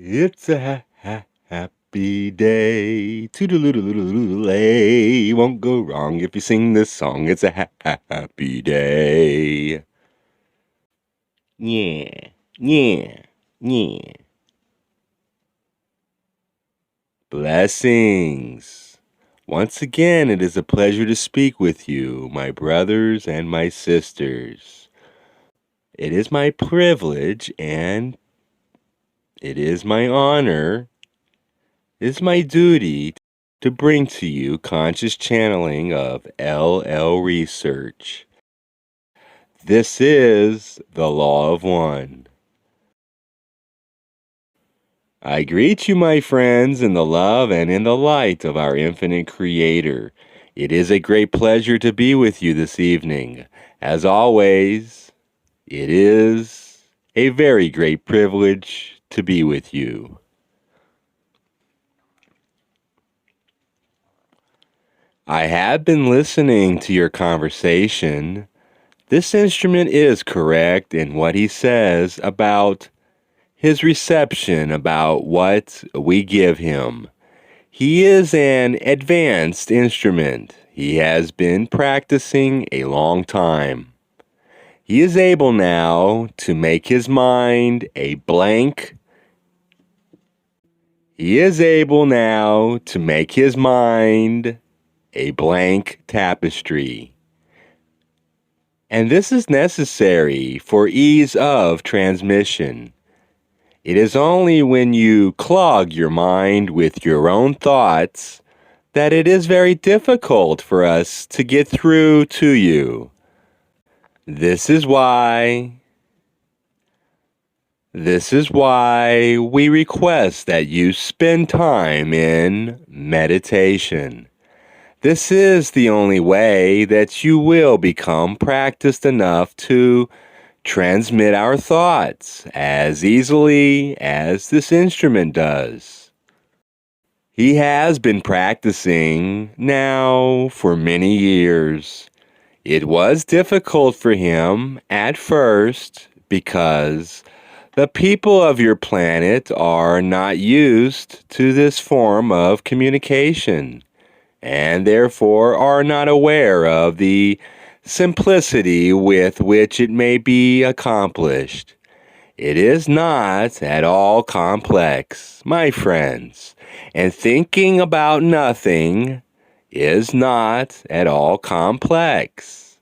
It's a happy day. Toodaloo-lay. Won't go wrong if you sing this song. It's a happy day. Yeah, yeah, yeah. Blessings. Once again, it is a pleasure to speak with you, my brothers and my sisters. It is my privilege and it is my honor, it is my duty to bring to you conscious channeling of LL research. This is the Law of One. I greet you, my friends, in the love and in the light of our infinite Creator. It is a great pleasure to be with you this evening. As always, it is a very great privilege to be with you. I have been listening to your conversation. This instrument is correct in what he says about his reception, about what we give him. He is an advanced instrument. He has been practicing a long time. He is able now to make his mind a blank. He is able now to make his mind a blank tapestry. And this is necessary for ease of transmission. It is only when you clog your mind with your own thoughts that it is very difficult for us to get through to you. This is why we request that you spend time in meditation. This is the only way that you will become practiced enough to transmit our thoughts as easily as this instrument does. He has been practicing now for many years. It was difficult for him at first because the people of your planet are not used to this form of communication and therefore are not aware of the simplicity with which it may be accomplished. It is not at all complex, my friends, and thinking about nothing is not at all complex.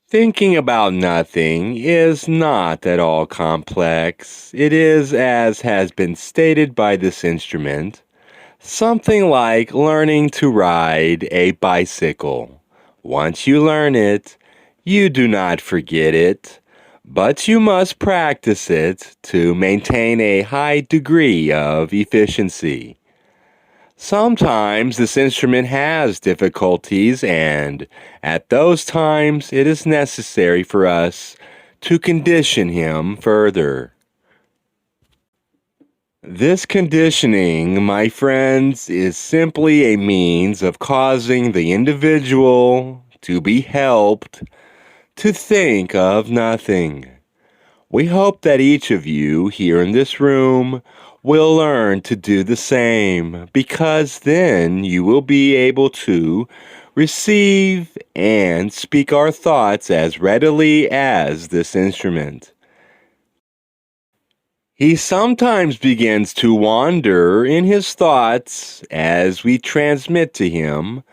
Thinking about nothing is not at all complex. It is, as has been stated by this instrument, something like learning to ride a bicycle. Once you learn it, you do not forget it, but you must practice it to maintain a high degree of efficiency. Sometimes this instrument has difficulties, and at those times it is necessary for us to condition him further. This conditioning, my friends, is simply a means of causing the individual to be helped to think of nothing. We hope that each of you here in this room will learn to do the same, because then you will be able to receive and speak our thoughts as readily as this instrument. He sometimes begins to wander in his thoughts as we transmit to him.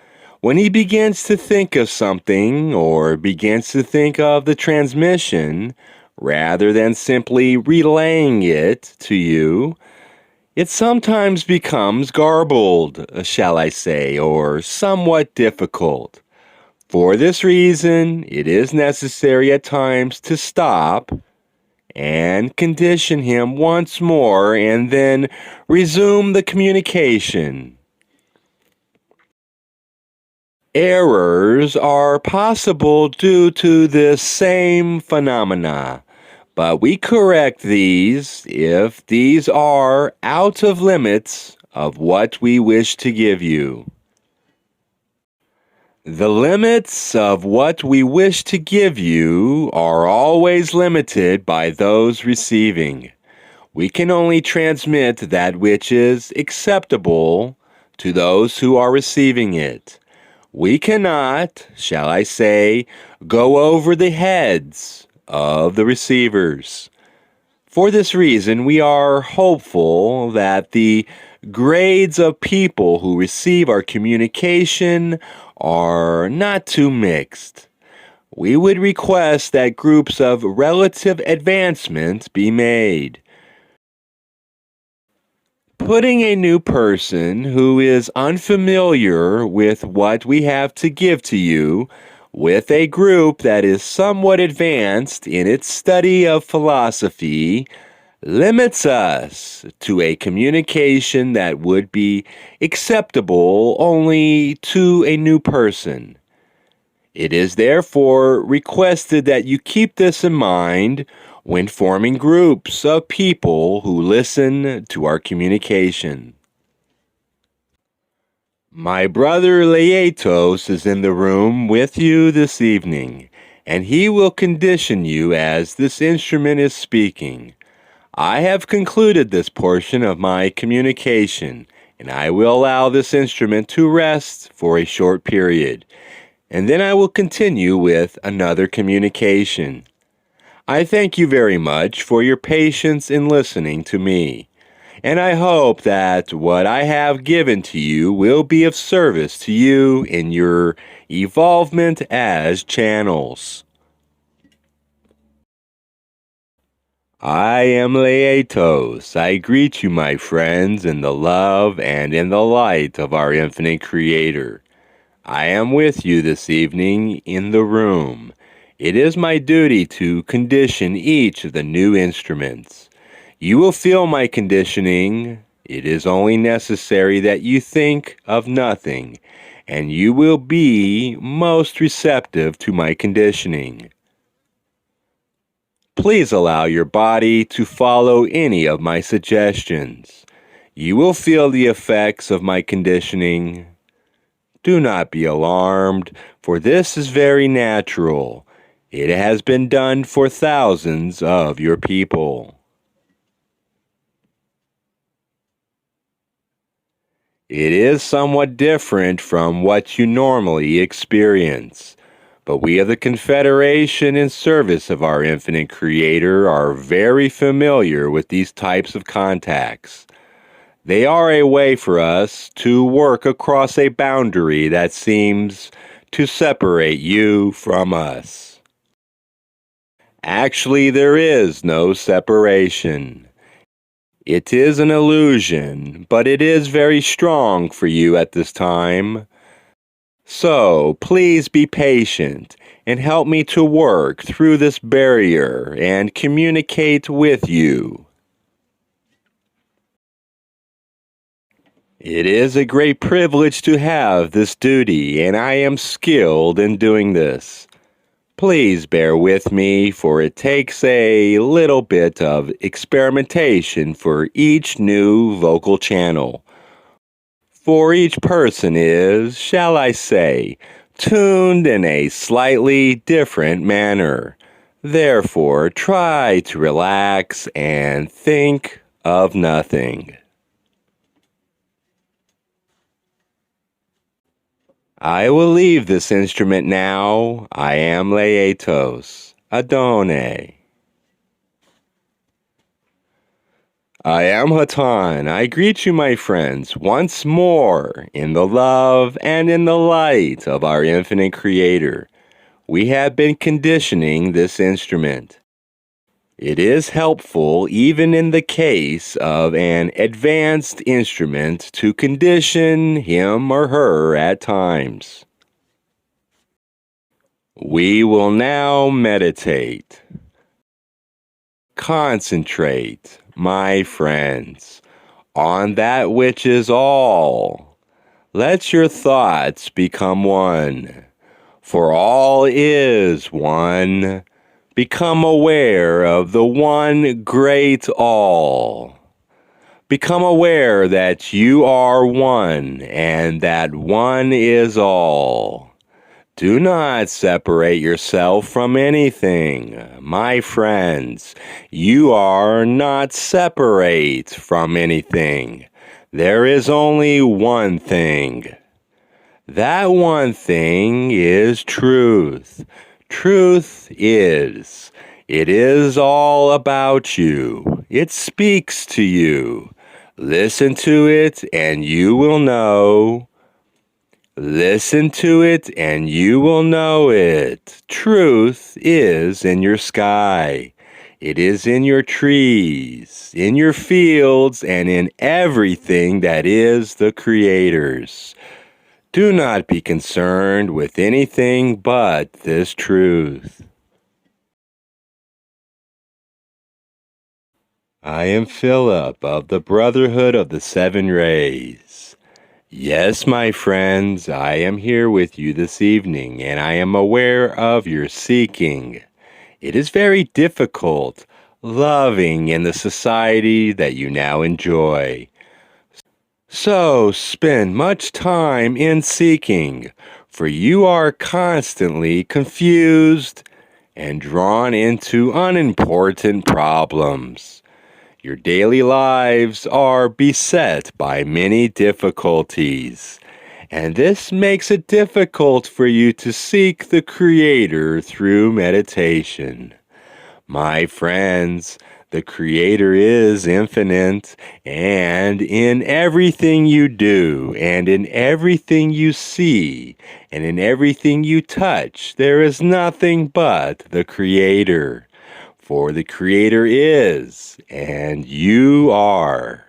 When he begins to think of something or begins to think of the transmission, rather than simply relaying it to you, it sometimes becomes garbled, shall I say, or somewhat difficult. For this reason, it is necessary at times to stop and condition him once more and then resume the communication. Errors are possible due to this same phenomena, but we correct these if these are out of limits of what we wish to give you. The limits of what we wish to give you are always limited by those receiving. We can only transmit that which is acceptable to those who are receiving it. We cannot, shall I say, go over the heads of the receivers. For this reason, we are hopeful that the grades of people who receive our communication are not too mixed. We would request that groups of relative advancement be made. Putting a new person who is unfamiliar with what we have to give to you with a group that is somewhat advanced in its study of philosophy limits us to a communication that would be acceptable only to a new person. It is therefore requested that you keep this in mind when forming groups of people who listen to our communication. My brother Laetos is in the room with you this evening, and he will condition you as this instrument is speaking. I have concluded this portion of my communication, and I will allow this instrument to rest for a short period, and then I will continue with another communication. I thank you very much for your patience in listening to me, and I hope that what I have given to you will be of service to you in your evolvement as channels. I am Laetos. I greet you, my friends, in the love and in the light of our infinite Creator. I am with you this evening in the room. It is my duty to condition each of the new instruments. You will feel my conditioning. It is only necessary that you think of nothing, and you will be most receptive to my conditioning. Please allow your body to follow any of my suggestions. You will feel the effects of my conditioning. Do not be alarmed, for this is very natural. It has been done for thousands of your people. It is somewhat different from what you normally experience. But we of the Confederation in service of our infinite Creator are very familiar with these types of contacts. They are a way for us to work across a boundary that seems to separate you from us. Actually, there is no separation. It is an illusion, but it is very strong for you at this time. So, please be patient and help me to work through this barrier and communicate with you. It is a great privilege to have this duty, and I am skilled in doing this. Please bear with me, for it takes a little bit of experimentation for each new vocal channel. For each person is, shall I say, tuned in a slightly different manner. Therefore, try to relax and think of nothing. I will leave this instrument now. I am Laetos. Adone. I am Hatonn. I greet you, my friends, once more in the love and in the light of our infinite Creator. We have been conditioning this instrument. It is helpful, even in the case of an advanced instrument, to condition him or her at times. We will now meditate. Concentrate, my friends, on that which is all. Let your thoughts become one, for all is one. Become aware of the one great all. Become aware that you are one and that one is all. Do not separate yourself from anything. My friends, you are not separate from anything. There is only one thing. That one thing is truth. Truth is. It is all about you. It speaks to you. Listen to it and you will know. Listen to it and you will know it. Truth is in your sky. It is in your trees, in your fields, and in everything that is the Creator's. Do not be concerned with anything but this truth. I am Philip of the Brotherhood of the Seven Rays. Yes, my friends, I am here with you this evening, and I am aware of your seeking. It is very difficult loving in the society that you now enjoy. So spend much time in seeking, for you are constantly confused and drawn into unimportant problems. Your daily lives are beset by many difficulties, and this makes it difficult for you to seek the Creator through meditation. My friends, the Creator is infinite, and in everything you do, and in everything you see, and in everything you touch, there is nothing but the Creator. For the Creator is, and you are.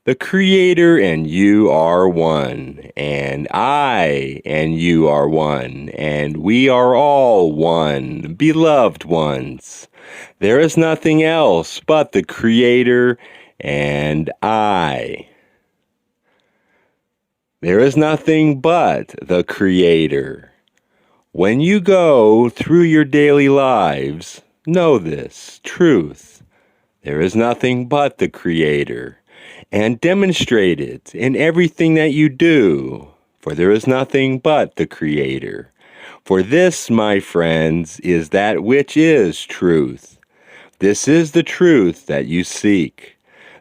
The Creator and you are one, and I and you are one, and we are all one, beloved ones. There is nothing else but the Creator and I. There is nothing but the Creator. When you go through your daily lives, know this truth. There is nothing but the Creator, and demonstrate it in everything that you do, for there is nothing but the Creator. For this, my friends, is that which is truth. This is the truth that you seek.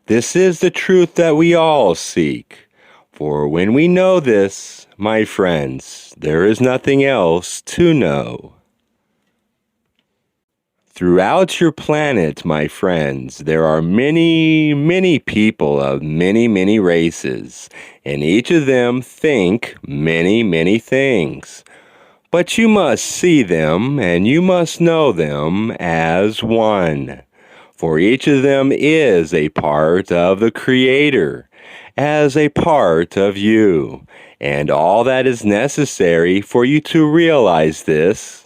This is the truth that we all seek. For when we know this, my friends, there is nothing else to know. Throughout your planet, my friends, there are many, many people of many, many races, and each of them think many, many things. But you must see them, and you must know them as one. For each of them is a part of the Creator, as a part of you. And all that is necessary for you to realize this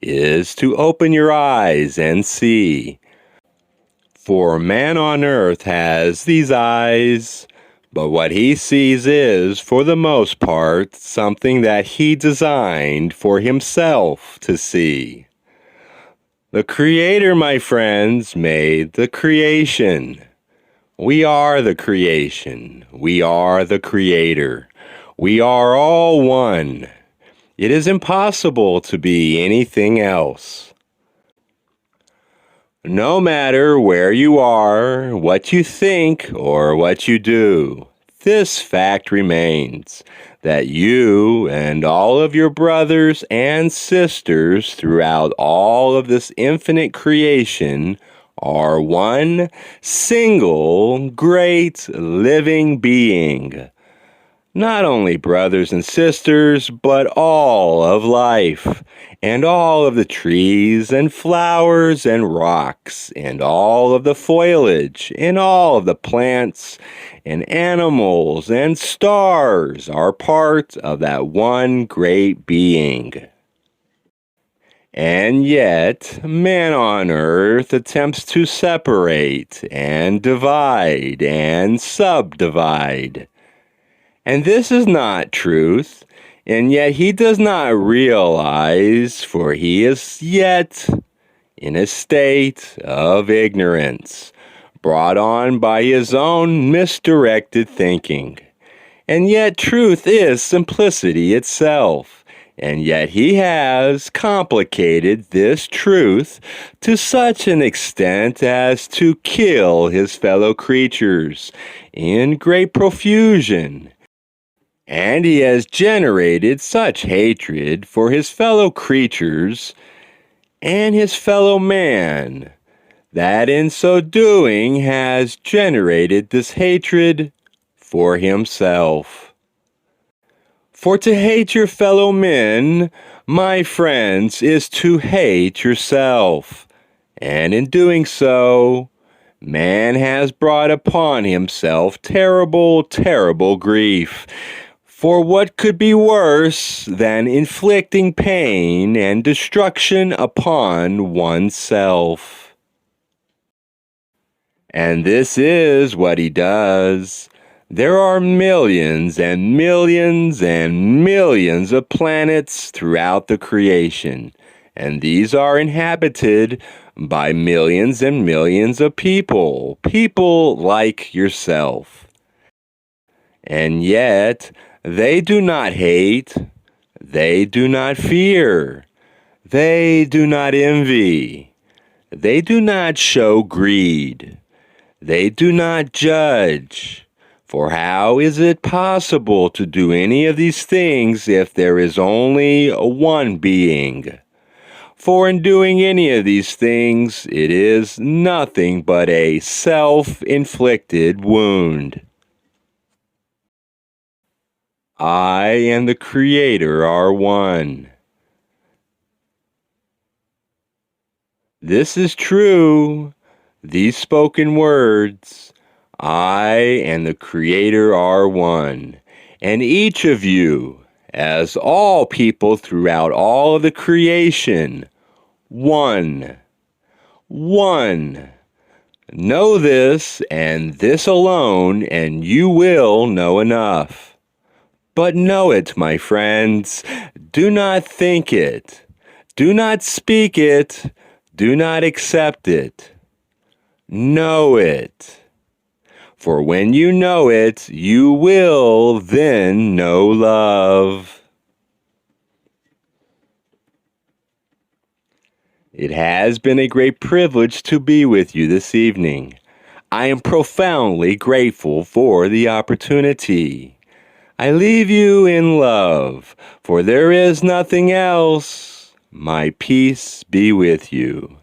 is to open your eyes and see. For man on earth has these eyes, but what he sees is, for the most part, something that he designed for himself to see. The Creator, my friends, made the creation. We are the creation. We are the Creator. We are all one. It is impossible to be anything else. No matter where you are, what you think, or what you do, this fact remains, that you and all of your brothers and sisters throughout all of this infinite creation are one single great living being. Not only brothers and sisters, but all of life, and all of the trees and flowers and rocks, and all of the foliage, and all of the plants and animals and stars are part of that one great being. And yet, man on earth attempts to separate and divide and subdivide. And this is not truth, and yet he does not realize, for he is yet in a state of ignorance, brought on by his own misdirected thinking. And yet truth is simplicity itself. And yet he has complicated this truth to such an extent as to kill his fellow creatures in great profusion. And he has generated such hatred for his fellow creatures and his fellow man that in so doing has generated this hatred for himself. For to hate your fellow men, my friends, is to hate yourself. And in doing so, man has brought upon himself terrible, terrible grief. For what could be worse than inflicting pain and destruction upon oneself? And this is what he does. There are millions and millions and millions of planets throughout the creation, and these are inhabited by millions and millions of people like yourself. And yet, they do not hate, they do not fear, they do not envy, they do not show greed, they do not judge. For how is it possible to do any of these things if there is only one being? For in doing any of these things, it is nothing but a self-inflicted wound. I and the Creator are one. This is true. These spoken words, I and the Creator are one, and each of you, as all people throughout all of the creation, one. One. Know this and this alone, and you will know enough. But know it, my friends. Do not think it. Do not speak it. Do not accept it. Know it. For when you know it, you will then know love. It has been a great privilege to be with you this evening. I am profoundly grateful for the opportunity. I leave you in love, for there is nothing else. My peace be with you.